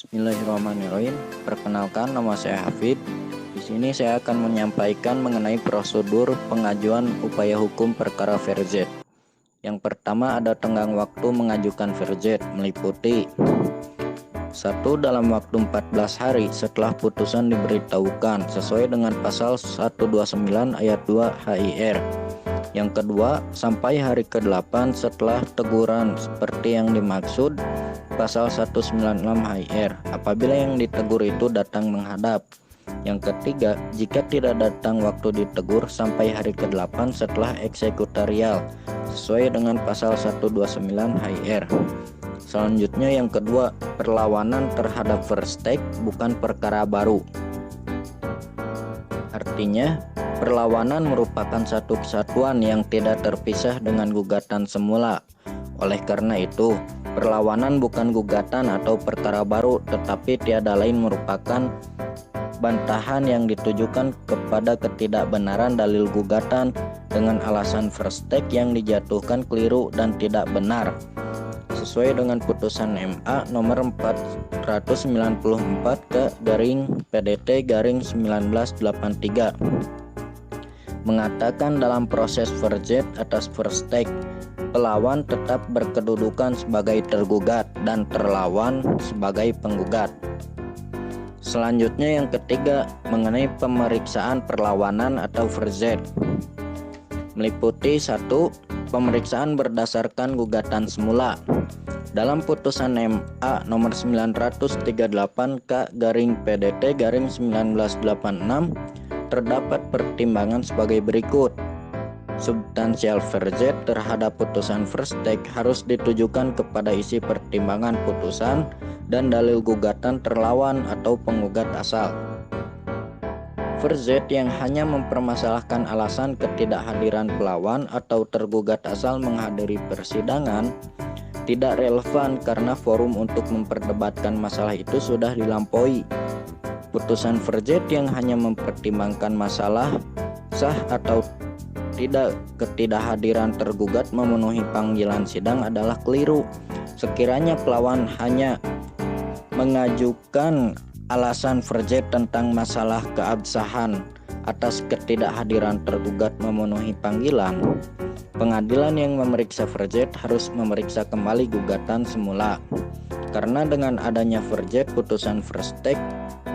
Bismillahirrahmanirrahim. Perkenalkan, nama saya Hafid. Di sini saya akan menyampaikan mengenai prosedur pengajuan upaya hukum perkara VRZ. Yang pertama ada tenggang waktu mengajukan VRZ meliputi 1. Dalam waktu 14 hari setelah putusan diberitahukan sesuai dengan pasal 129 ayat 2 HIR. Yang kedua, sampai hari ke-8 setelah teguran seperti yang dimaksud pasal 196 HIR apabila yang ditegur itu datang menghadap. Yang ketiga, jika tidak datang waktu ditegur sampai hari ke-8 setelah eksekutorial sesuai dengan pasal 129 HIR. Selanjutnya yang kedua, perlawanan terhadap first take bukan perkara baru. Artinya, perlawanan merupakan satu kesatuan yang tidak terpisah dengan gugatan semula. Oleh karena itu, perlawanan bukan gugatan atau perkara baru, tetapi tiada lain merupakan bantahan yang ditujukan kepada ketidakbenaran dalil gugatan dengan alasan first take yang dijatuhkan keliru dan tidak benar. Sesuai dengan putusan MA nomor 494/PDT/1983 mengatakan dalam proses VRZ atas first take, pelawan tetap berkedudukan sebagai tergugat dan terlawan sebagai penggugat. Selanjutnya yang ketiga mengenai pemeriksaan perlawanan atau VRZ meliputi 1. Pemeriksaan berdasarkan gugatan semula. Dalam putusan MA nomor 938/PDT/1986 terdapat pertimbangan sebagai berikut. Substansial VRZ terhadap putusan first take harus ditujukan kepada isi pertimbangan putusan dan dalil gugatan terlawan atau penggugat asal. VRZ yang hanya mempermasalahkan alasan ketidakhadiran pelawan atau tergugat asal menghadiri persidangan tidak relevan karena forum untuk memperdebatkan masalah itu sudah dilampaui. Putusan VRZ yang hanya mempertimbangkan masalah sah atau tidak ketidakhadiran tergugat memenuhi panggilan sidang adalah keliru. Sekiranya pelawan hanya mengajukan alasan VRZ tentang masalah keabsahan atas ketidakhadiran tergugat memenuhi panggilan, pengadilan yang memeriksa VRZ harus memeriksa kembali gugatan semula. Karena dengan adanya VRZ, putusan first take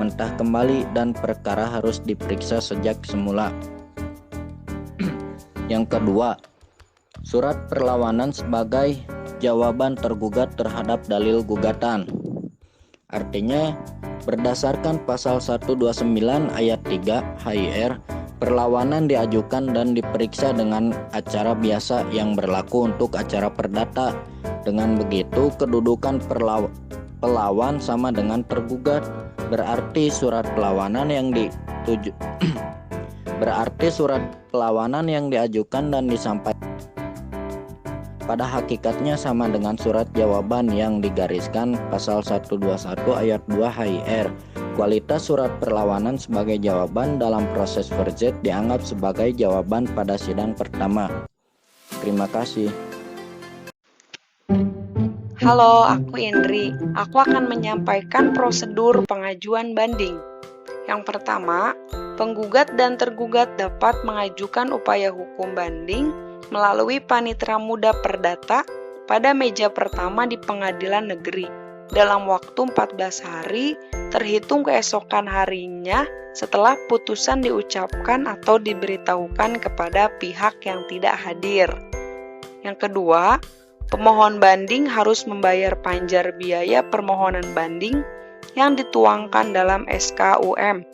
mentah kembali dan perkara harus diperiksa sejak semula. Yang kedua, surat perlawanan sebagai jawaban tergugat terhadap dalil gugatan. Artinya, berdasarkan pasal 129 ayat 3 HIR, perlawanan diajukan dan diperiksa dengan acara biasa yang berlaku untuk acara perdata. Dengan begitu, kedudukan pelawan sama dengan tergugat. Berarti surat perlawanan yang diajukan dan disampaikan pada hakikatnya sama dengan surat jawaban yang digariskan pasal 121 ayat 2 HIR. Kualitas surat perlawanan sebagai jawaban dalam proses VRZ dianggap sebagai jawaban pada sidang pertama. Terima kasih. Halo, aku Indri. Aku akan menyampaikan prosedur pengajuan banding. Yang pertama, penggugat dan tergugat dapat mengajukan upaya hukum banding melalui Panitera Muda Perdata pada meja pertama di pengadilan negeri dalam waktu 14 hari terhitung keesokan harinya setelah putusan diucapkan atau diberitahukan kepada pihak yang tidak hadir. Yang kedua, pemohon banding harus membayar panjar biaya permohonan banding yang dituangkan dalam SKUM.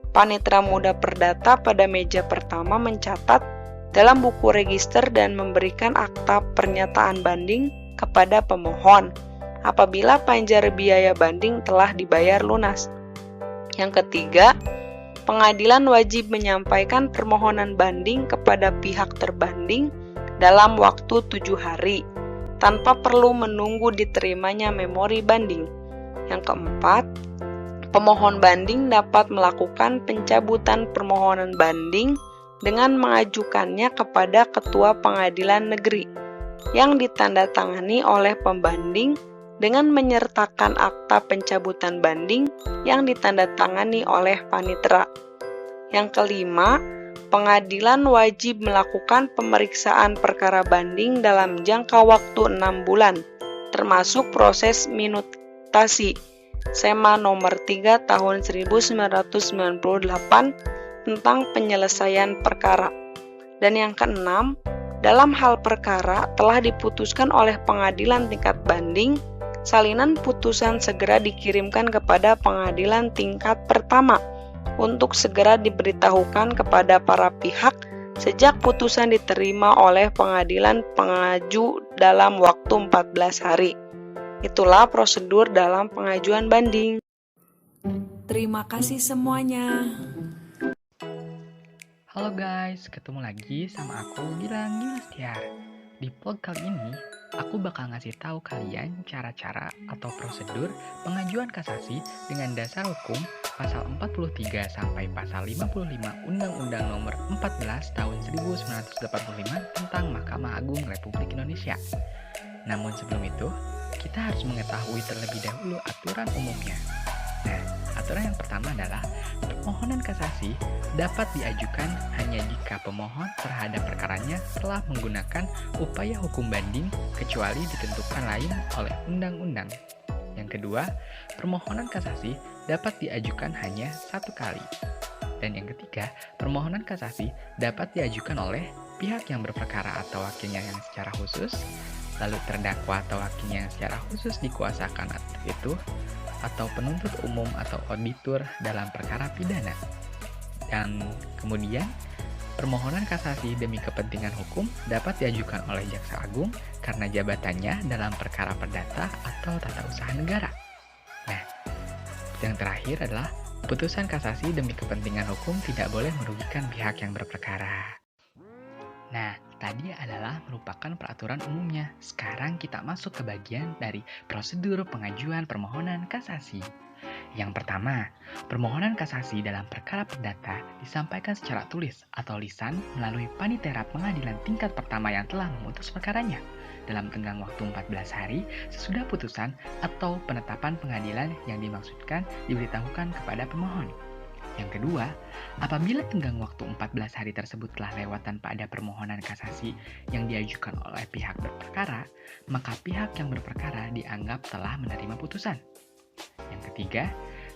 Panitera Muda Perdata pada meja pertama mencatat dalam buku register dan memberikan akta pernyataan banding kepada pemohon apabila panjar biaya banding telah dibayar lunas. Yang ketiga, pengadilan wajib menyampaikan permohonan banding kepada pihak terbanding dalam waktu 7 hari tanpa perlu menunggu diterimanya memori banding. Yang keempat, pemohon banding dapat melakukan pencabutan permohonan banding dengan mengajukannya kepada Ketua Pengadilan Negeri yang ditandatangani oleh pembanding dengan menyertakan akta pencabutan banding yang ditandatangani oleh panitera. Yang kelima, pengadilan wajib melakukan pemeriksaan perkara banding dalam jangka waktu 6 bulan, termasuk proses minutasi SEMA nomor 3 tahun 1998 tentang penyelesaian perkara. Dan yang keenam, dalam hal perkara telah diputuskan oleh pengadilan tingkat banding, salinan putusan segera dikirimkan kepada pengadilan tingkat pertama untuk segera diberitahukan kepada para pihak sejak putusan diterima oleh pengadilan pengaju dalam waktu 14 hari. Itulah prosedur dalam pengajuan banding. Terima kasih semuanya. Halo guys, ketemu lagi sama aku Gilang Yulistiar. Di vlog kali ini, aku bakal ngasih tahu kalian cara-cara atau prosedur pengajuan kasasi dengan dasar hukum pasal 43 sampai pasal 55 Undang-Undang Nomor 14 Tahun 1985 tentang Mahkamah Agung Republik Indonesia. Namun sebelum itu, kita harus mengetahui terlebih dahulu aturan umumnya. Nah, aturan yang pertama adalah permohonan kasasi dapat diajukan hanya jika pemohon terhadap perkaranya telah menggunakan upaya hukum banding kecuali ditentukan lain oleh undang-undang. Yang kedua, permohonan kasasi dapat diajukan hanya satu kali. Dan yang ketiga, permohonan kasasi dapat diajukan oleh pihak yang berperkara atau wakilnya yang secara khusus, lalu terdakwa atau wakilnya yang secara khusus dikuasakan itu, atau penuntut umum atau auditor dalam perkara pidana. Dan kemudian, permohonan kasasi demi kepentingan hukum dapat diajukan oleh Jaksa Agung karena jabatannya dalam perkara perdata atau tata usaha negara. Nah, yang terakhir adalah putusan kasasi demi kepentingan hukum tidak boleh merugikan pihak yang berperkara. Nah, tadi adalah merupakan peraturan umumnya. Sekarang kita masuk ke bagian dari prosedur pengajuan permohonan kasasi. Yang pertama, permohonan kasasi dalam perkara perdata disampaikan secara tulis atau lisan melalui panitera pengadilan tingkat pertama yang telah memutus perkaranya dalam tenggang waktu 14 hari sesudah putusan atau penetapan pengadilan yang dimaksudkan diberitahukan kepada pemohon. Yang kedua, apabila tenggang waktu 14 hari tersebut telah lewat tanpa ada permohonan kasasi yang diajukan oleh pihak berperkara, maka pihak yang berperkara dianggap telah menerima putusan. Yang ketiga,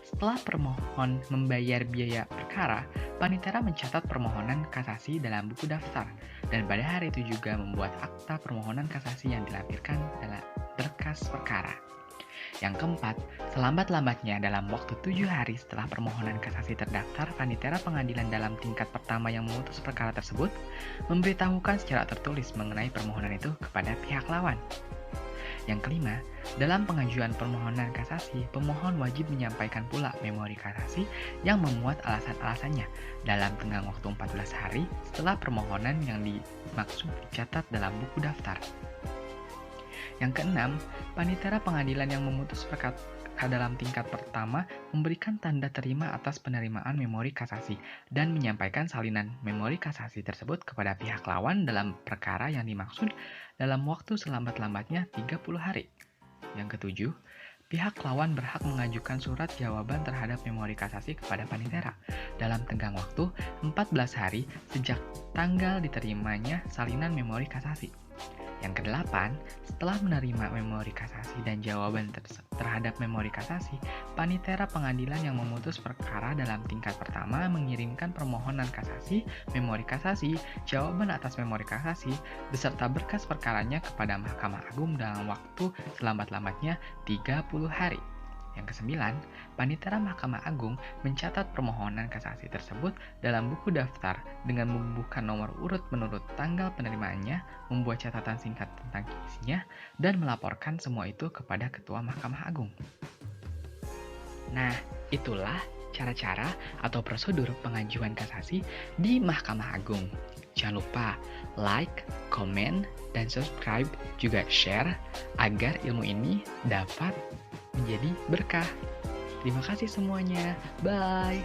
setelah permohon membayar biaya perkara, panitera mencatat permohonan kasasi dalam buku daftar, dan pada hari itu juga membuat akta permohonan kasasi yang dilampirkan dalam berkas perkara. Yang keempat, selambat-lambatnya dalam waktu 7 hari setelah permohonan kasasi terdaftar, panitera pengadilan dalam tingkat pertama yang memutus perkara tersebut memberitahukan secara tertulis mengenai permohonan itu kepada pihak lawan. Yang kelima, dalam pengajuan permohonan kasasi, pemohon wajib menyampaikan pula memori kasasi yang memuat alasan-alasannya dalam tenggang waktu 14 hari setelah permohonan yang dimaksud dicatat dalam buku daftar. Yang keenam, panitera pengadilan yang memutus perkara dalam tingkat pertama memberikan tanda terima atas penerimaan memori kasasi dan menyampaikan salinan memori kasasi tersebut kepada pihak lawan dalam perkara yang dimaksud dalam waktu selambat-lambatnya 30 hari. Yang ketujuh, pihak lawan berhak mengajukan surat jawaban terhadap memori kasasi kepada panitera dalam tenggang waktu 14 hari sejak tanggal diterimanya salinan memori kasasi. Yang kedelapan, setelah menerima memori kasasi dan jawaban terhadap memori kasasi, panitera pengadilan yang memutus perkara dalam tingkat pertama mengirimkan permohonan kasasi, memori kasasi, jawaban atas memori kasasi, beserta berkas perkaranya kepada Mahkamah Agung dalam waktu selambat-lambatnya 30 hari. Yang kesembilan, panitera Mahkamah Agung mencatat permohonan kasasi tersebut dalam buku daftar dengan membubuhkan nomor urut menurut tanggal penerimaannya, membuat catatan singkat tentang isinya, dan melaporkan semua itu kepada Ketua Mahkamah Agung. Nah, itulah cara-cara atau prosedur pengajuan kasasi di Mahkamah Agung. Jangan lupa like, komen, dan subscribe, juga share agar ilmu ini dapat menjadi berkah. Terima kasih semuanya. Bye.